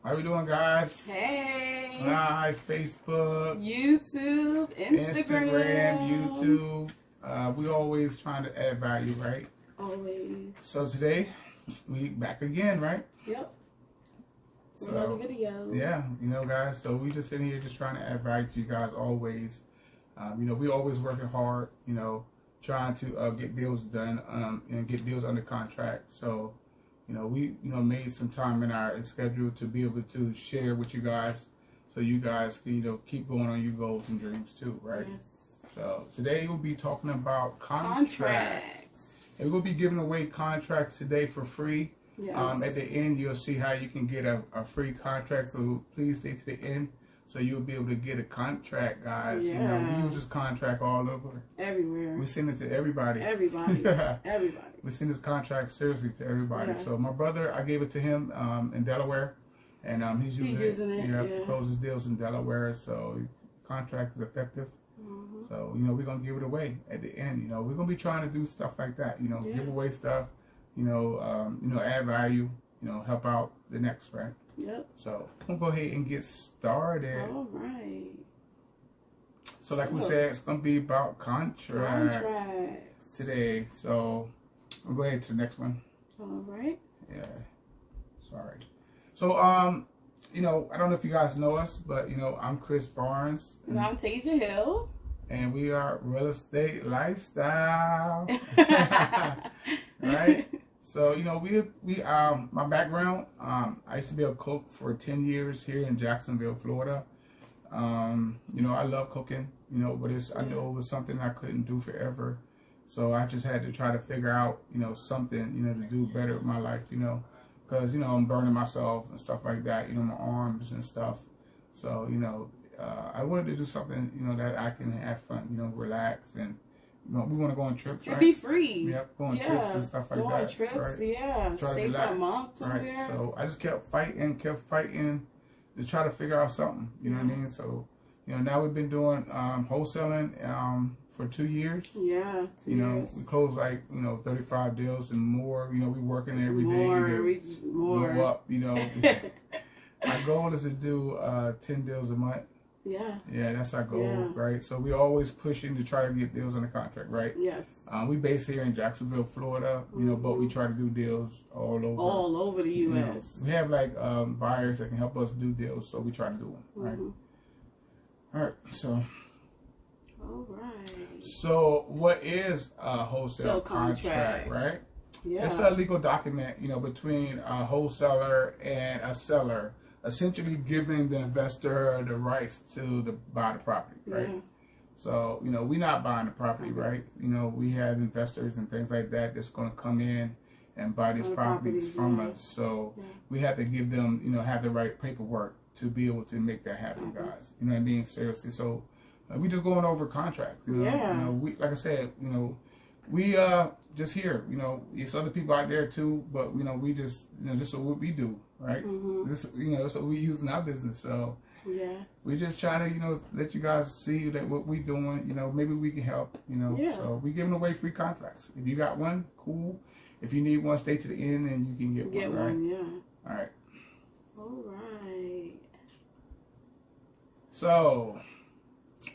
How we doing, guys? Hey. Hi, Facebook, YouTube, Instagram. YouTube. We always trying to add value, right? Always. So today, we back again, right? Yep. So, another video. Yeah, guys. So we just sitting here just trying to add value to you guys always. We always working hard, trying to get deals done and get deals under contract. So, we made some time in our schedule to be able to share with you guys, so you guys can keep going on your goals and dreams too, right? Yes. So today we'll be talking about contracts. And we're gonna be giving away contracts today for free. Yes. At the end, you'll see how you can get a free contract. So please stay to the end, so you'll be able to get a contract, guys. Yeah. We use this contract all over. Everywhere. We send it to everybody. Everybody. Everybody. We send this contract seriously to everybody. Yeah. So my brother, I gave it to him in Delaware, and he's using it. Yeah, closes deals in Delaware. So contract is effective. Mm-hmm. So we're gonna give it away at the end. We're gonna be trying to do stuff like that. Give away stuff. Add value. Help out the next, right? Yep. So we'll go ahead and get started. All right. So like we said, it's gonna be about contracts today. So we'll go ahead to the next one. All right. Yeah. Sorry. So I don't know if you guys know us, but I'm Chris Barnes. And I'm Tasia Hill. And we are Real Estate Lifestyle. Right? So, we my background, I used to be a cook for 10 years here in Jacksonville, Florida. I love cooking, but I know it was something I couldn't do forever. So I just had to try to figure out, something, to do better with my life, because, I'm burning myself and stuff like that, my arms and stuff. So, I wanted to do something, that I can have fun, relax, and we want to go on trips, right? Be free. Yep, go on trips and stuff like that. Go on trips, right? Yeah. Stay for a month somewhere. Right. So I just kept fighting to try to figure out something. You know what I mean? So, now we've been doing wholesaling for 2 years. Yeah, 2 years. We close 35 deals and more. We working every day to go up. Our goal is to do 10 deals a month. Yeah. Yeah, that's our goal, right? So we always pushing to try to get deals on the contract, right? Yes. We base here in Jacksonville, Florida, but we try to do deals all over. All over the U.S. We have buyers that can help us do deals, so we try to do them, right? All right, so. All right. So what is a wholesale contract, right? Yeah. It's a legal document, between a wholesaler and a seller, essentially giving the investor the rights to buy the property, right? Yeah. So, we're not buying the property, right? We have investors and things like that that's going to come in and buy these properties from us. So we have to give them, have the right paperwork to be able to make that happen, guys. You know what I mean? Seriously. So we just going over contracts. We, like I said, we just here. It's other people out there too, but we just, this is what we do, right? This, that's what we use in our business. So we're just trying to, let you guys see that what we doing. Maybe we can help. So we giving away free contracts. If you got one, cool. If you need one, stay to the end and you can get one. Right? Yeah. All right. All right. So,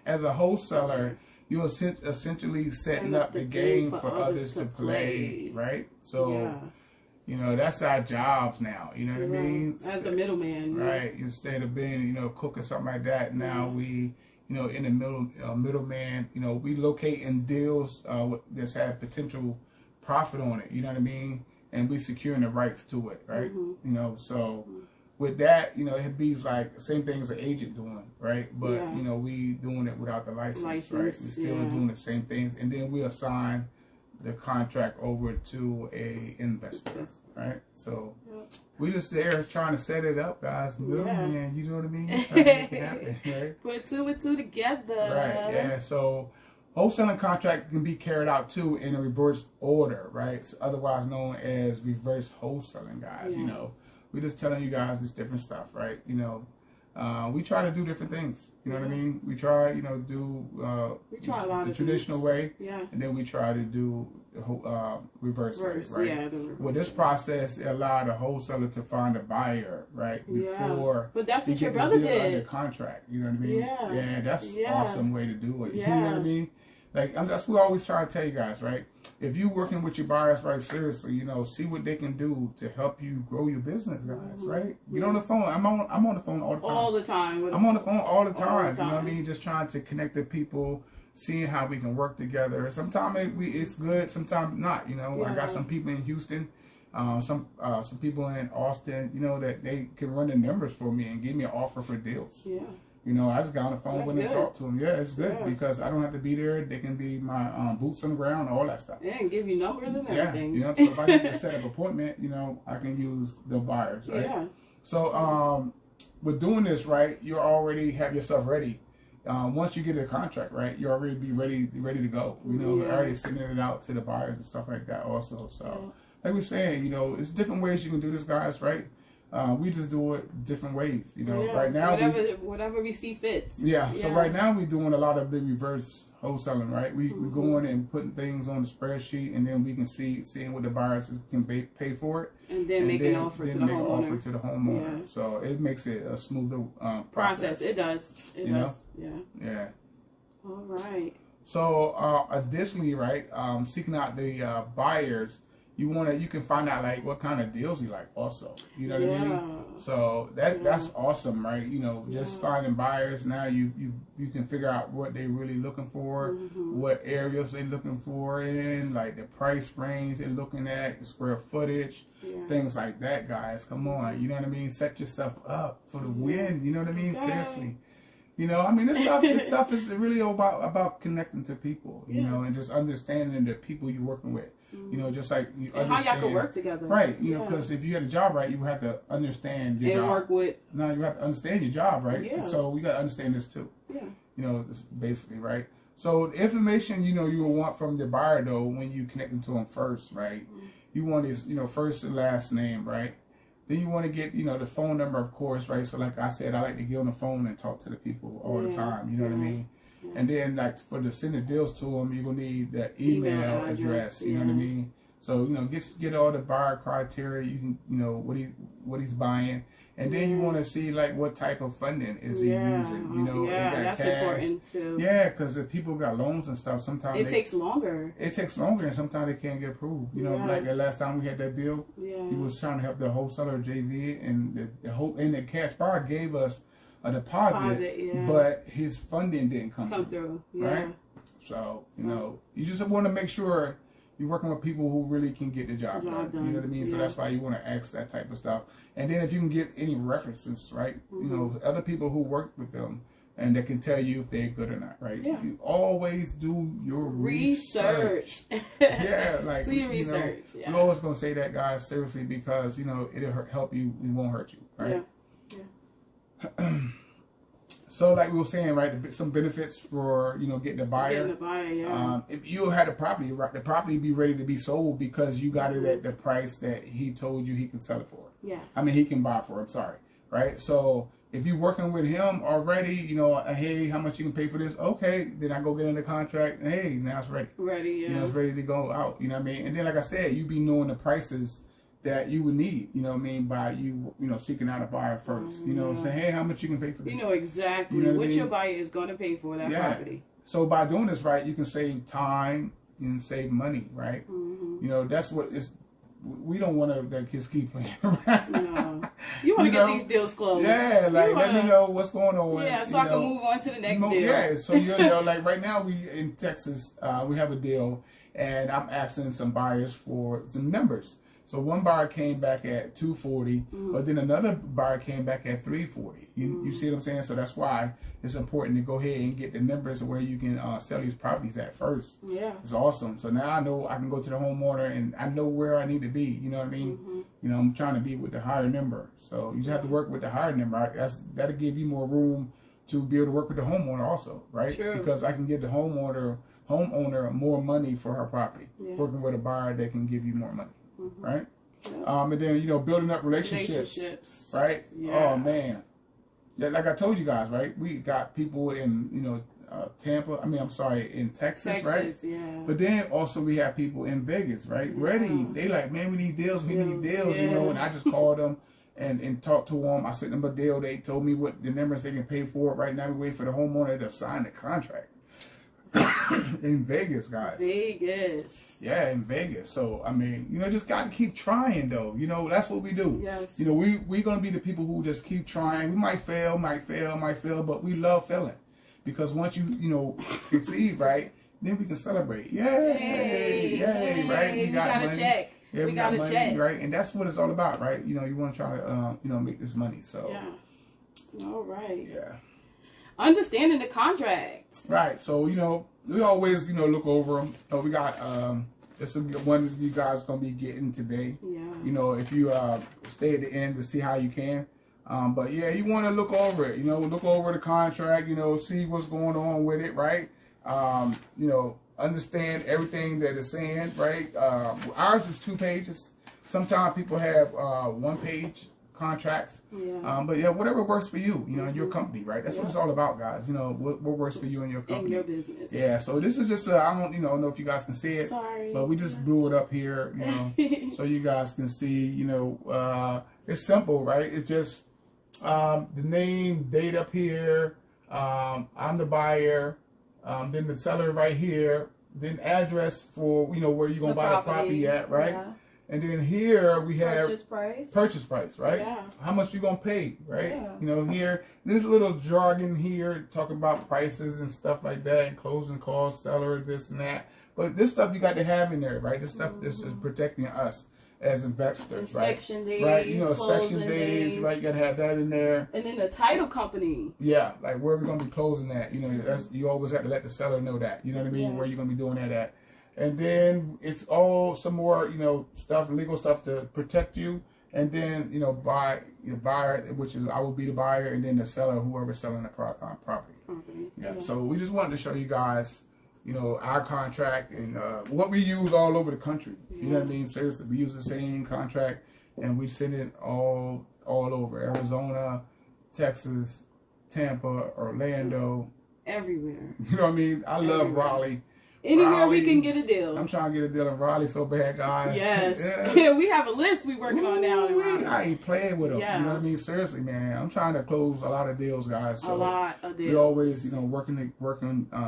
as a wholesaler, you're essentially setting up the game for others to play, right? So, that's our jobs now. You know what I mean? As the middleman, right? Instead of being, cook or something like that, now we, in the middleman, we locate in deals that have potential profit on it. You know what I mean? And we securing the rights to it, right? So. With that, it be like the same thing as an agent doing, right? But, we doing it without the license, right? We still doing the same thing. And then we assign the contract over to a investor, right? So we just there trying to set it up, guys. Middleman, you know what I mean? Trying to make it happen, right? Put two and two together. Right, yeah. So wholesaling contract can be carried out too in a reverse order, right? So otherwise known as reverse wholesaling, guys, We're just telling you guys this different stuff, right? We try to do different things. You know what I mean? We try, you know, do we try a lot the of traditional things. way, Yeah. and then we try to do the reverse way, right? Yeah, the reverse. Well, this process allowed the wholesaler to find a buyer, right, before but that's you what your get brother the deal under did. contract. You know what I mean? Yeah. That's Yeah. awesome way to do it. Yeah. You know what I mean? Like, that's what I always try to tell you guys, right? If you working with your buyers, right, seriously, you know, see what they can do to help you grow your business, guys, right? Get on the phone. I'm on the phone all the time. All the time. I'm on the phone all the time. All the You know what I time. mean? Just trying to connect the people, seeing how we can work together. Sometimes it's good, sometimes not. You know, I got some people in Houston, some people in Austin. You know that they can run the numbers for me and give me an offer for deals. Yeah. You know, I just got on the phone That's with them and good. talk to them. Yeah, it's good Yeah. because I don't have to be there. They can be my boots on the ground, all that stuff. Yeah, and give you numbers and Yeah, everything. you know, so if I need to set up an appointment, you know, I can use the buyers, right? Yeah. So, with doing this, right, you already have yourself ready. Once you get a contract, right, you already be ready to go. You know, already sending it out to the buyers and stuff like that also. So, like we're saying, you know, it's different ways you can do this, guys, right? We just do it different ways, you know. Right now, whatever we see fits. Yeah. So right now we're doing a lot of the reverse wholesaling, right? We're going and putting things on the spreadsheet, and then we can seeing what the buyers can pay for it, and then make an offer to the homeowner. Yeah. So it makes it a smoother process. It does. It does. Yeah. Yeah. All right. So additionally, right, seeking out the buyers. You can find out like what kind of deals you like also. You know what I mean? So that's awesome, right? You know, just finding buyers. Now you can figure out what they're really looking for, what areas they're looking for in, like the price range they're looking at, the square footage, things like that, guys. Come on. You know what I mean? Set yourself up for the win. You know what I mean? Seriously. You know, I mean, this stuff is really about connecting to people, you know, and just understanding the people you're working with. You know, just like you and how y'all can work together, right? You know, because if you had a job, right, you would have to understand your job. Work with. No, you have to understand your job, right? Yeah. So we got to understand this too. Yeah. You know, this basically, right? So the information you will want from the buyer though, when you connect to them first, right? You want his first and last name, right? Then you want to get the phone number, of course, right? So like I said, I like to get on the phone and talk to the people all the time. You know what I mean? And then like for the send the deals to them, you're gonna need the email address. You know what I mean? So get all the buyer criteria. You can what he's buying, and then you want to see like what type of funding is he using. You know, that's cash. Important too. Yeah, because if people got loans and stuff, sometimes it takes longer. It takes longer, and sometimes they can't get approved. You know, like the last time we had that deal, he was trying to help the wholesaler JV, and the cash buyer gave us a deposit, but his funding didn't come through. Right? So, you just want to make sure you're working with people who really can get the job done. You know what I mean? So that's why you want to ask that type of stuff. And then if you can get any references, right? Other people who work with them and that can tell you if they're good or not, right? Yeah. You always do your research. Like do your research. We're always going to say that, guys, seriously, because, it'll help you. It won't hurt you, right? Yeah. So, like we were saying, right, some benefits for getting a buyer. If you had a property, right, the property be ready to be sold because you got it at the price that he told you he can sell it for. Yeah. I mean, he can buy for. I'm sorry, right? So if you're working with him already, hey, how much you can pay for this? Okay, then I go get in the contract, and hey, now it's ready. It's ready to go out. You know what I mean? And then, like I said, you be knowing the prices that you would need, by you seeking out a buyer first. Say, hey, how much you can pay for this? You know exactly what your buyer is going to pay for that property. So by doing this, right, you can save time and save money, right? That's what it's. We don't want to just keep playing around. No, you want to get these deals closed. Yeah, let me know what's going on. Yeah, so I can move on to the next deal. Yeah, so like right now we in Texas, we have a deal, and I'm asking some buyers for some numbers. So one buyer came back at $240, but then another buyer came back at $340. You see what I'm saying? So that's why it's important to go ahead and get the numbers of where you can sell these properties at first. Yeah, it's awesome. So now I know I can go to the homeowner and I know where I need to be. You know what I mean? I'm trying to be with the higher number. So you just have to work with the higher number. That'll give you more room to be able to work with the homeowner also, right? True. Because I can give the homeowner more money for her property. Yeah. Working with a buyer that can give you more money. Right? Yeah. And then, building up relationships. Right? Yeah. Oh, man. Yeah, like I told you guys, right? We got people in, Tampa. I'm sorry, in Texas, right? Yeah. But then also we have people in Vegas, right? Yeah. Ready. They like, man, we need deals, Yeah. And I just called them and talked to them. I sent them a deal. They told me what the numbers they can pay for it. Right now we wait for the homeowner to sign the contract. In Vegas, guys. Vegas. Yeah, in Vegas. So, just got to keep trying, though. That's what we do. Yes. We're going to be the people who just keep trying. We might fail, but we love failing. Because once you succeed, right, then we can celebrate. Yay, right? We got a check. Yeah, we got money, check. Right? And that's what it's all about, right? You want to try to, make this money. So, yeah. All right. Yeah. Understanding the contract. Right. So, we always, look over them. We got, this is one that you guys going to be getting today. Yeah. If you stay at the end to see how you can. But yeah, you want to look over it, look over the contract, see what's going on with it, right? Understand everything that it's saying, right? Ours is 2 pages. Sometimes people have 1-page contracts. Yeah. But yeah, whatever works for you, in your company, right? That's what it's all about, guys. What works for you and your company. In your business. Yeah, so this is just, I don't, know if you guys can see it. Sorry. But we just blew it up here, so you guys can see, it's simple, right? It's just the name, date up here, I'm the buyer, then the seller right here, then address for, where you're going to buy the property at, right? Yeah. And then here we have purchase price, right? Yeah. How much you going to pay, right? Yeah. Here, there's a little jargon here talking about prices and stuff like that, and closing costs, seller, this and that. But this stuff you got to have in there, right? This stuff, this is protecting us as investors, inspection days, right? Inspection days, right? You got to have that in there. And then the title company. Yeah, like where we're going to be closing at. That's, you always have to let the seller know that. You know what I mean? Yeah. Where you're going to be doing that at. And then it's all some more, stuff, legal stuff to protect you. And then, buyer, which is I will be the buyer, and then the seller, whoever's selling the property. Yeah. So we just wanted to show you guys, our contract and what we use all over the country. You know what I mean? Seriously, we use the same contract, and we send it all over Arizona, Texas, Tampa, Orlando, everywhere. You know what I mean? I love Raleigh. Anywhere Raleigh, we can get a deal. I'm trying to get a deal in Raleigh so bad, guys. Yes. Yeah, we have a list we working on now. I ain't playing with them. Yeah. You know what I mean? Seriously, man. I'm trying to close a lot of deals, guys. So a lot of deals. We always, working,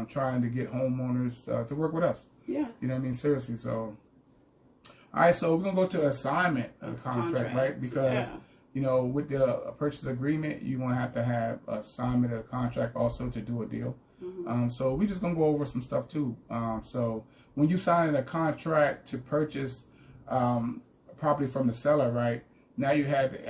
trying to get homeowners to work with us. Yeah. You know what I mean? Seriously. So, all right. So we're gonna go to assignment of the contract, right? Because with the purchase agreement, you're gonna have to have assignment of the contract also to do a deal. So we just gonna go over some stuff too. So when you sign a contract to purchase property from the seller, right? Now you have the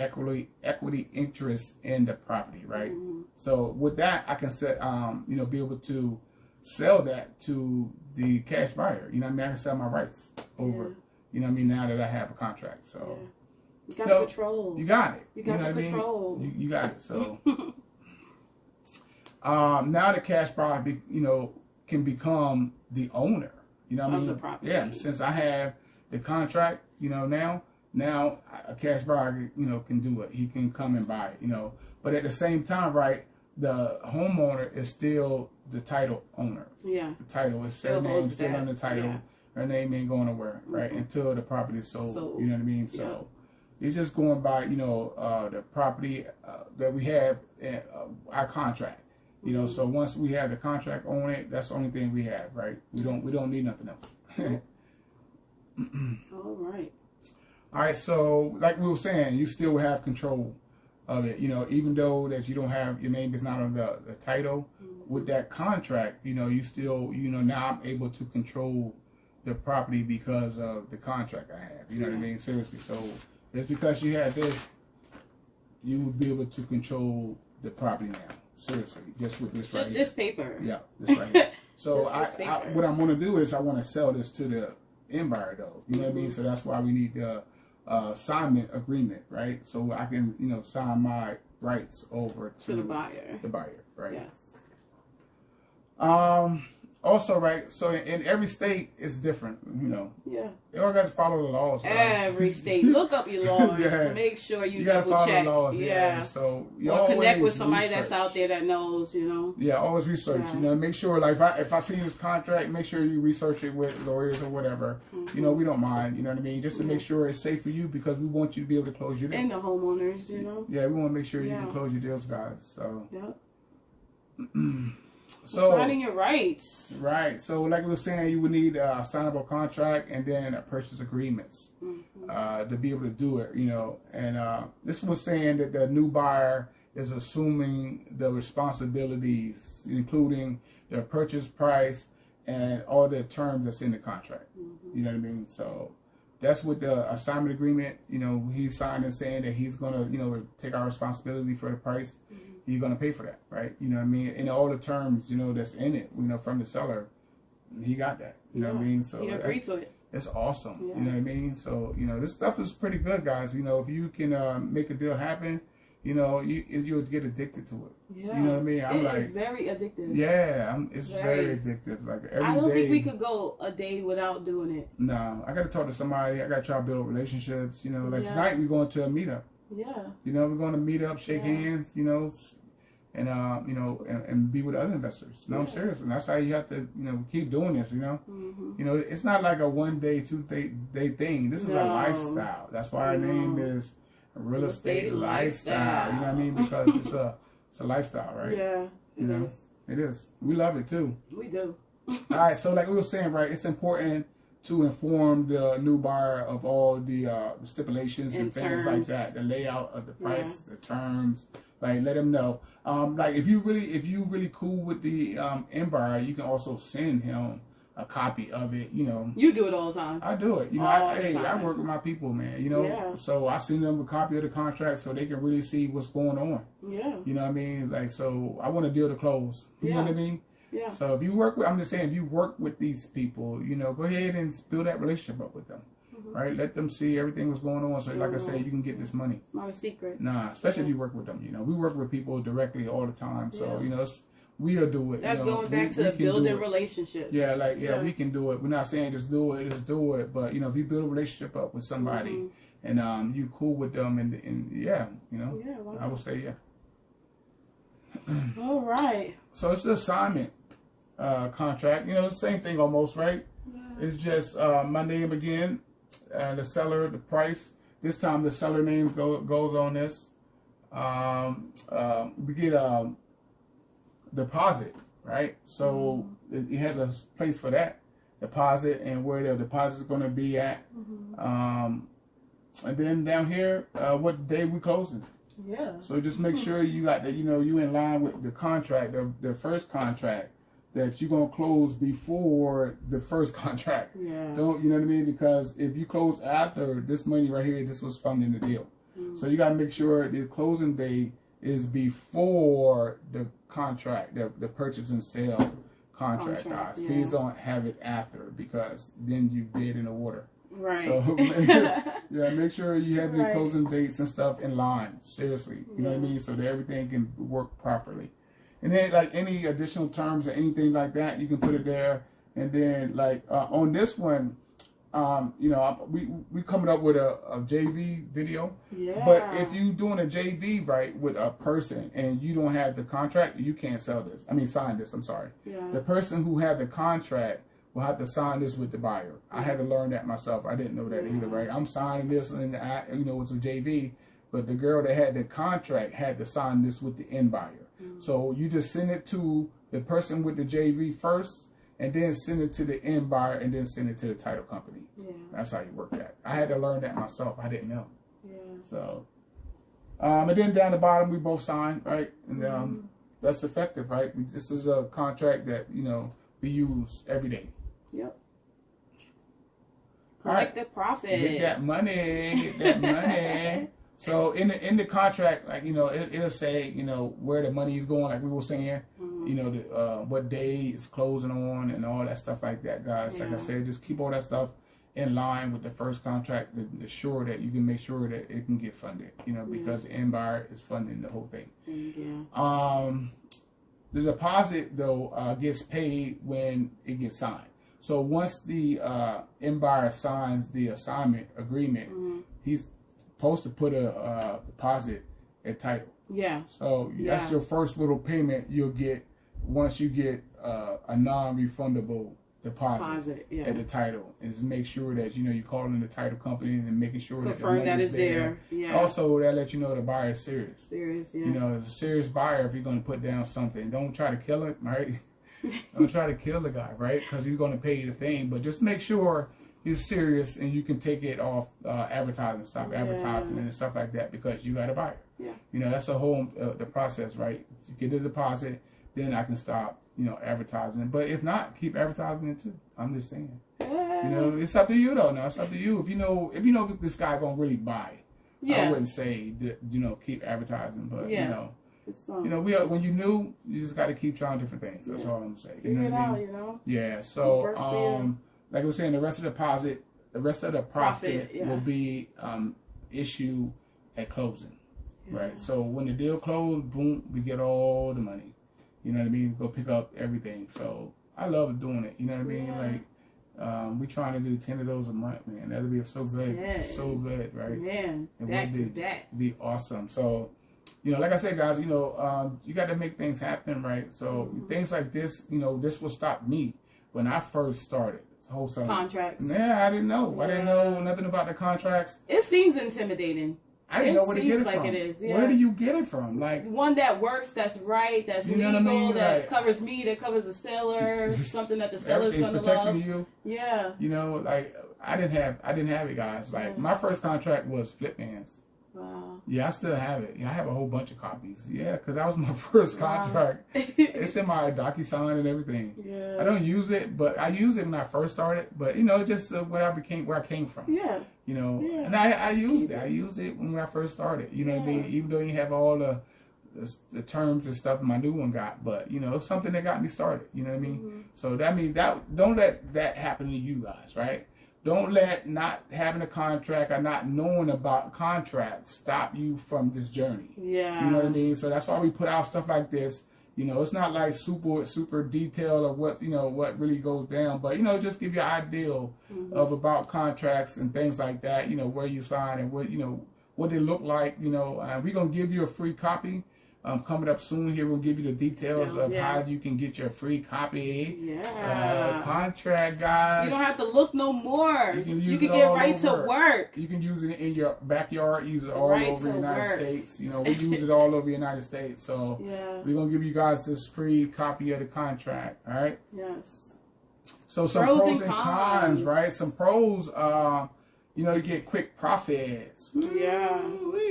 equity interest in the property, right? So with that, I can set, be able to sell that to the cash buyer. You know what I mean? I can sell my rights over. You know what I mean? Now that I have a contract, so you got control. You got it. You got the control. You got it. So. Now the cash buyer, can become the owner. You know what I mean? Of the property. Yeah, since I have the contract, now a cash buyer, can do it. He can come and buy it, But at the same time, right, the homeowner is still the title owner. Yeah. The title is her name still on the title. Yeah. Her name ain't going nowhere, right? Until the property is sold. You know what I mean? So it's just going by, the property that we have in our contract. So once we have the contract on it, that's the only thing we have, right? We don't need nothing else. All right. All right. So like we were saying, you still have control of it. Even though that you don't have your name is not on the title with that contract. You still now I'm able to control the property because of the contract I have. You know what I mean? Seriously. So just because you had this, you would be able to control the property now. Seriously, just with this right here. Just this paper. Yeah, this right here. So what I'm going to do is I want to sell this to the end buyer, though. You know what I mean? So that's why we need the assignment agreement, right? So I can, sign my rights over to the buyer. The buyer, right? Yes. Also, right, so in every state, it's different, you know. Yeah. You all got to follow the laws. Guys. Every state. Look up your laws. Yeah. Make sure you gotta double follow check. the laws, Yeah. So you or connect with always somebody research. that's out there that knows, you know. Yeah, always research. Yeah. You know, make sure, like, if I see this contract, make sure you research it with lawyers or whatever. Mm-hmm. You know, we don't mind. You know what I mean? Just to make sure it's safe for you, because we want you to be able to close your deals. And the homeowners, you know. Yeah, we want to make sure you Yeah. can close your deals, guys. So. Yep. So, signing your rights. Right. So, like we were saying, you would need a signable contract and then a purchase agreements to be able to do it. You know, and this was saying that the new buyer is assuming the responsibilities, including the purchase price and all the terms that's in the contract. You know what I mean? So that's what the assignment agreement. You know, he's signing saying that he's gonna, you know, take our responsibility for the price. You're going to pay for that, right? You know what I mean? And all the terms, you know, that's in it, you know, from the seller, he got that. You know what I mean? So he agreed to it. It's awesome. Yeah. You know what I mean? So, you know, this stuff is pretty good, guys. You know, if you can make a deal happen, you know, you'll get addicted to it. Yeah. You know what I mean? It's very addictive. Yeah, it's very addictive. Like every day. I don't think we could go a day without doing it. No, I got to talk to somebody. I got to try to build relationships. You know, like tonight we're going to a meetup. Yeah. You know, we're going to meet up, shake hands, you know, and you know, and be with other investors. No, I'm serious, and that's how you have to, you know, keep doing this. You know, you know, it's not like a 1 day, 2 day thing. This is a lifestyle. That's why our name is Real Estate Lifestyle. You know what I mean? Because it's a lifestyle, right? Yeah, you know, it is. We love it too. We do. All right, so like we were saying, right, it's important to inform the new buyer of all the stipulations and things like that, the layout of the price, the terms. Like, let them know. Like, if you really cool with the end buyer, you can also send him a copy of it. You know, you do it all the time. I do it. You know, I work with my people, man. You know, so I send them a copy of the contract so they can really see what's going on. Yeah. You know what I mean? Like, so I want a deal to close. You know what I mean? Yeah. So if you work with, I'm just saying, if you work with these people, you know, go ahead and build that relationship up with them. Right? Let them see everything that's going on. So like I said, you can get this money. It's not a secret. Nah, especially if you work with them. You know, we work with people directly all the time. So, you know, we'll do it. That's you know, going back to the building relationships. Yeah, like, we can do it. We're not saying just do it. But, you know, if you build a relationship up with somebody and you cool with them and yeah, you know, I would say, All right. So it's the assignment contract. You know, it's the same thing almost, right? Yeah. It's just my name again, the seller, the price. This time the seller name goes on this. We get deposit, right? So it has a place for that deposit and where the deposit is going to be at. And then down here, what day we closing. Yeah. So just make sure you got that, you know, you in line with the contract, the first contract, that you're going to close before the first contract. Yeah. Don't, you know what I mean? Because if you close after, this money right here, this was funding the deal. So you got to make sure the closing date is before the contract, the purchase and sale contract, guys. Yeah. Please don't have it after, because then you dead in the water. Right. So make sure you have your closing dates and stuff in line. Seriously, you know what I mean, so that everything can work properly. And then like any additional terms or anything like that, you can put it there. And then like on this one, you know, we coming up with a JV video. Yeah. But if you doing a JV right with a person and you don't have the contract, you can't sell this. I mean, sign this. I'm sorry. Yeah. The person who had the contract will have to sign this with the buyer. I had to learn that myself. I didn't know that either, right? I'm signing this, and you know, it's a JV, but the girl that had the contract had to sign this with the end buyer. So you just send it to the person with the JV first, and then send it to the end buyer, and then send it to the title company. Yeah. That's how you work that. I had to learn that myself. I didn't know. Yeah. So, and then down the bottom, we both signed, right? And that's effective, right? This is a contract that, you know, we use every day. Yep. Collect the profit. Get that money. Get that money. So in the contract, like, you know, it'll say, you know, where the money is going, like we were saying, you know, what day it's closing on and all that stuff like that, guys. Like I said, just keep all that stuff in line with the first contract to ensure that you can make sure that it can get funded, you know, because the end buyer is funding the whole thing. The deposit though gets paid when it gets signed. So once the end buyer signs the assignment agreement, he's supposed to put a deposit at title. Yeah. So that's your first little payment you'll get once you get a non-refundable deposit at the title, and just make sure that you calling the title company and making sure confirm that it's there. Yeah. Also, that lets you know the buyer is serious. Serious, yeah. It's a serious buyer if you're going to put down something. Don't try to kill it, right? Don't try to kill the guy, right? Because he's going to pay you the thing, but just make sure he's serious and you can take it off advertising, stop advertising and stuff like that because you got a buyer. Yeah. That's the whole the process, right? You get the deposit, then I can stop. Advertising. But if not, keep advertising it too. I'm just saying. It's up to you though. Now it's up to you. If you know if this guy gonna really buy, I wouldn't say that, keep advertising. But when you new, you just got to keep trying different things. That's all I'm saying. Figure it out. Yeah. So like I was saying, the rest of the profit will be issued at closing, right? So when the deal closed, boom, we get all the money. You know what I mean? Go pick up everything. So I love doing it. You know what I mean? Yeah. Like, we trying to do 10 of those a month, man. That'll be so good. Yeah. So good, right? Man, back to back. Be awesome. So, like I said, guys, you got to make things happen, right? So things like this, this will stop me when I first started. Wholesaling. Contracts. Yeah, I didn't know. Yeah. I didn't know nothing about the contracts. It seems intimidating. I didn't know where to get it from. It is, yeah. Where do you get it from? Like one that works, that's right, that's legal, I mean? That covers me, that covers the seller, something that the seller's gonna love. You. Yeah. Like I didn't have it, guys. Like my first contract was Flip Hands. Wow. Yeah, I still have it. Yeah, I have a whole bunch of copies. Yeah, because that was my first contract. It's in my DocuSign and everything. Yeah. I don't use it, but I used it when I first started. But just where I came from. Yeah. And I used it. I used it when I first started. You know what I mean? Even though you have all the terms and stuff my new one got, but it's something that got me started. You know what I mean? So that means that don't let that happen to you guys, right? Don't let not having a contract or not knowing about contracts stop you from this journey. Yeah. You know what I mean? So that's why we put out stuff like this. It's not like super detailed of what what really goes down, but just give you an idea of about contracts and things like that. Where you sign and what they look like. We're gonna give you a free copy. Coming up soon here, we'll give you the details of how you can get your free copy. Yeah. Contract, guys. You don't have to look no more. You can get right to work. You can use it in your backyard. Use it all over the United States. We use it all over the United States. So we're going to give you guys this free copy of the contract. All right? Yes. So some pros and cons, right? Some pros, you get quick profits. Yeah.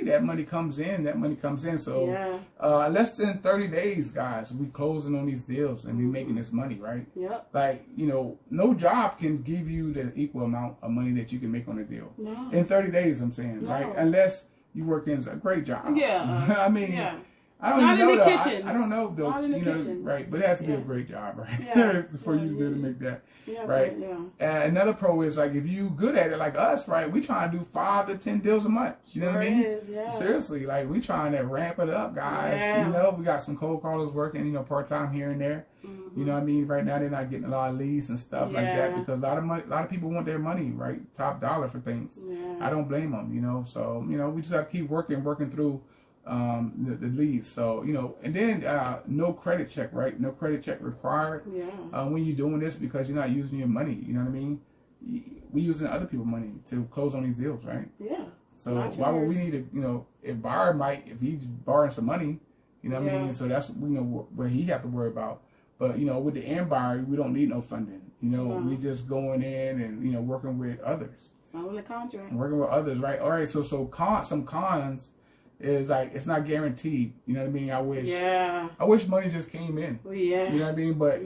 That money comes in. So less than 30 days, guys, we closing on these deals and we making this money, right? Yep. Like, no job can give you the equal amount of money that you can make on a deal. No. In 30 days, I'm saying, right? Unless you work in a great job. Yeah. I mean, I don't not even know in the kitchen. I don't know though. Not in the kitchen. Right? But it has to be a great job, right? Yeah. For you to be able to make that. Yeah, right. Yeah. Another pro is like if you good at it, like us, right? We trying to do 5 to 10 deals a month. You know what I mean? Seriously, like we trying to ramp it up, guys. Yeah. We got some cold callers working, part time here and there. You know what I mean? Right now they're not getting a lot of leads and stuff like that because a lot of people want their money, right? Top dollar for things. Yeah. I don't blame them, So we just have to keep working through the leads. So and then no credit check, right? No credit check required when you're doing this because you're not using your money. You know what I mean? We using other people's money to close on these deals, right? Yeah. So why would we need to if he's borrowing some money, you know what I mean? So that's what he have to worry about. But with the end buyer, we don't need no funding. We just going in and working with others. Signing the contract. Working with others, right? All right. So some cons is like it's not guaranteed. You know what I mean? I wish money just came in. Well, yeah. You know what I mean? But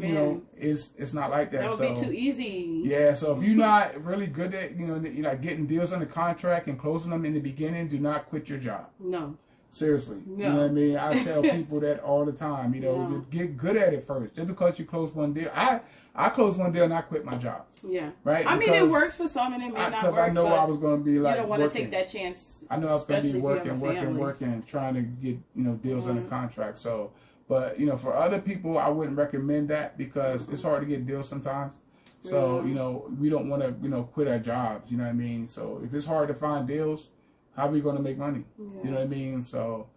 it's not like that. That would be too easy. Yeah. So if you're not really good at you're like getting deals on the contract and closing them in the beginning, do not quit your job. No. Seriously. No. You know what I mean? I tell people that all the time. Just get good at it first. Just because you close one deal, I closed one deal and I quit my job. Yeah. Right? I mean, it works for some and it may not work. Because I know I was going to be like you don't want to take that chance. I know I was going to be working, trying to get, deals under contract. So But, you know, for other people, I wouldn't recommend that because it's hard to get deals sometimes. So, you know, we don't want to, you know, quit our jobs, you know what I mean? So if it's hard to find deals, how are we going to make money? Yeah. You know what I mean? So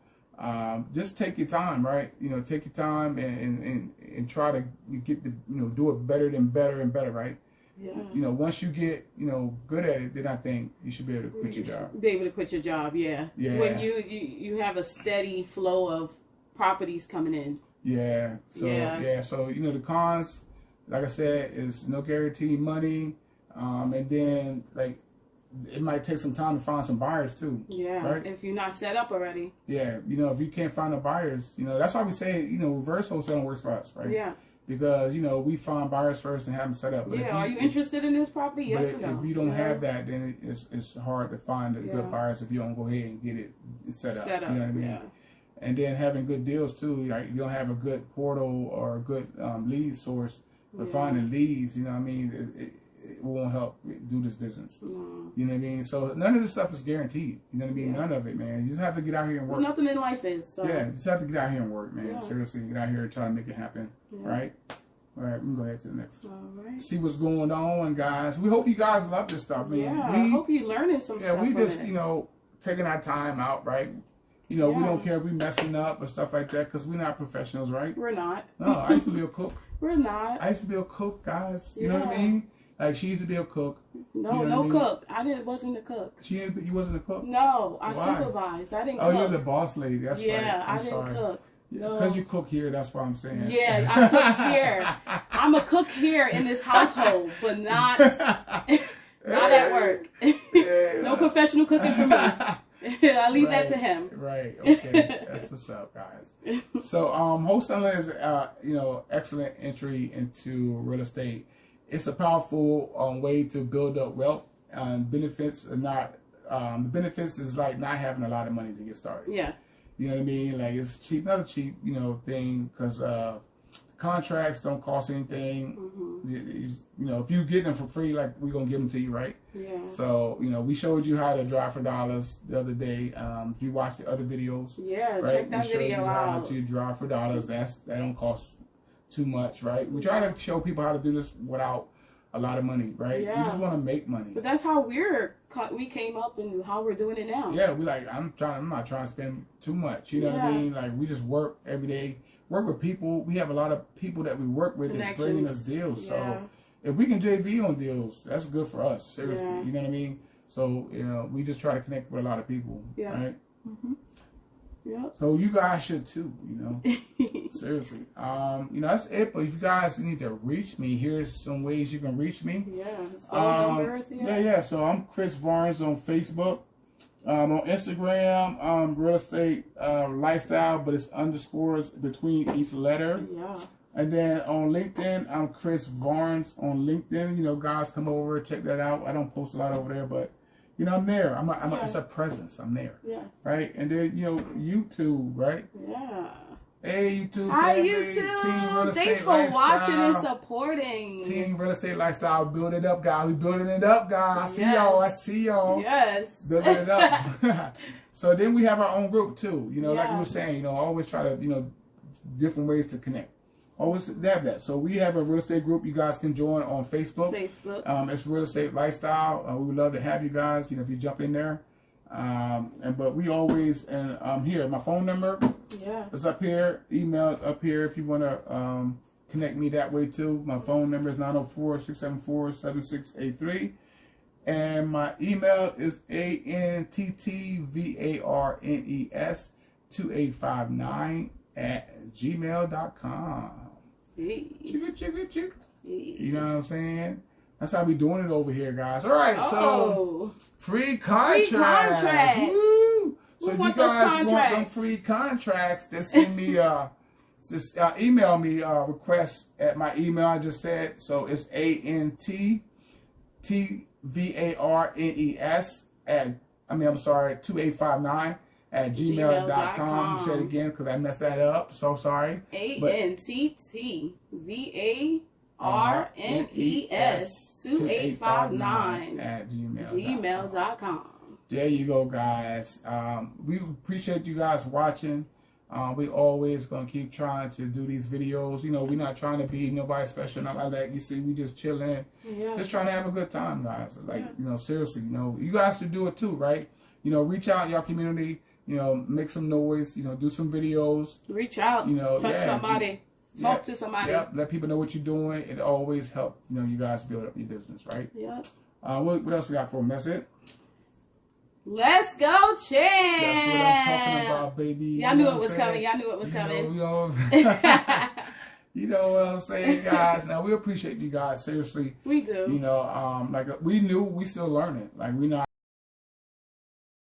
just take your time, right? You know, take your time and try to get the, you know, do it better and better, right? Yeah. You know, once you get, you know, good at it, then I think you should be able to quit your job. Be able to quit your job, yeah. When you have a steady flow of properties coming in. Yeah. So so you know, the cons, like I said, is no guaranteed money, and then like it might take some time to find some buyers too. Yeah. Right? If you're not set up already. Yeah. You know, if you can't find the buyers, you know, that's why we say, you know, reverse wholesaling works for us, right? Yeah. Because, you know, we find buyers first and have them set up. But are you interested in this property? Yes or no? If you don't have that, then it's hard to find the good buyers if you don't go ahead and get it set up. You know what I mean? Yeah. And then having good deals too. Like, you don't have a good portal or a good lead source for finding leads. You know what I mean? It won't help do this business. No. You know what I mean? So none of this stuff is guaranteed. You know what I mean? None of it, man. You just have to get out here and work. Well, nothing in life is. So. Yeah, you just have to get out here and work, man. Yeah. Seriously, get out here and try to make it happen. Yeah. Right? All right, we can go ahead to the next. All right. See what's going on, guys. We hope you guys love this stuff, man. I hope you're learning some stuff. Yeah, we just, you know, taking our time out, right? You know, we don't care if we messing up or stuff like that because we're not professionals, right? We're not. No, I used to be a cook. We're not. I used to be a cook, guys. You know what I mean? Like, she used to be a cook. No, you know no cook. Wasn't a cook. You wasn't a cook? No, I supervised. I didn't cook. Oh, you was a boss lady. That's right. Yeah, I didn't cook. Because you cook here, that's what I'm saying. Yeah, I cook here. I'm a cook here in this household, but not at work. No professional cooking for me. I leave that to him. Right. Okay. That's what's up, guys. So, wholesaling is, you know, excellent entry into real estate. It's a powerful way to build up wealth. Benefits are not. The benefits is like not having a lot of money to get started. Yeah. You know what I mean? Like, it's cheap, not a cheap, you know, thing because contracts don't cost anything. Mm-hmm. You know, if you get them for free, like, we're going to give them to you, right? Yeah. So, you know, we showed you how to drive for dollars the other day. If you watch the other videos. Yeah, right? Check that video out. How to drive for dollars. That don't cost too much, right? We try to show people how to do this without a lot of money, right? Yeah. We just want to make money. But that's how we came up and how we're doing it now. Yeah, we like, I'm not trying to spend too much. You know what I mean? Like, we just work every day, work with people. We have a lot of people that we work with that's bringing us deals. Yeah. So if we can JV on deals, that's good for us. Seriously, you know what I mean? So, you know, we just try to connect with a lot of people, right? Mm-hmm. Yep. So you guys should too, you know. Seriously. You know, that's it. But if you guys need to reach me, here's some ways you can reach me. Yeah. His phone numbers, yeah. So I'm Chris Barnes on Facebook. On Instagram, real estate lifestyle, but it's underscores between each letter. Yeah. And then on LinkedIn, I'm Chris Barnes on LinkedIn. You know, guys, come over, check that out. I don't post a lot over there, but you know, I'm there. It's a presence. I'm there. Yeah. Right? And then, you know, YouTube, right? Yeah. Hey, YouTube family. Hi, YouTube. Team Real Estate Thanks for Lifestyle. Watching and supporting. Team Real Estate Lifestyle. Build it up, guys. We building it up, guys. I see y'all. Yes. Building it up. So then we have our own group, too. You know, like we were saying, you know, always try to, you know, different ways to connect. Always have that. So we have a real estate group you guys can join on Facebook. It's Real Estate Lifestyle. We would love to have you guys, you know, if you jump in there. But we always, and here, my phone number is up here. Email up here if you want to connect me that way too. My phone number is 904-674-7683. And my email is ANTTVARNES2859@gmail.com. Chicka. You know what I'm saying? That's how we doing it over here, guys. All right, so free contracts. Woo! So if you guys want them free contracts, just send me email me request at my email I just said. So it's ANTTVARNES@gmail.com. You said it again because I messed that up. So sorry. ANTTVARNES2859@gmail.com. There you go, guys. We appreciate you guys watching. We always gonna keep trying to do these videos. You know, we're not trying to be nobody special, not like that. You see, we just chilling, just trying to have a good time, guys. Like, you know, seriously, you know, you guys should do it too, right? You know, reach out in your community. You know, make some noise. You know, do some videos. Reach out. You know, touch somebody. Talk to somebody. Yep. Let people know what you're doing. It always help, you know, you guys build up your business, right? Yep. What else we got for a message? Let's go, champ. That's what I'm talking about, baby. Y'all knew it was coming. Y'all knew it was coming. You know what I'm saying, guys. Now, we appreciate you guys, seriously. We do. You know, like we knew, we still learning. Like, we not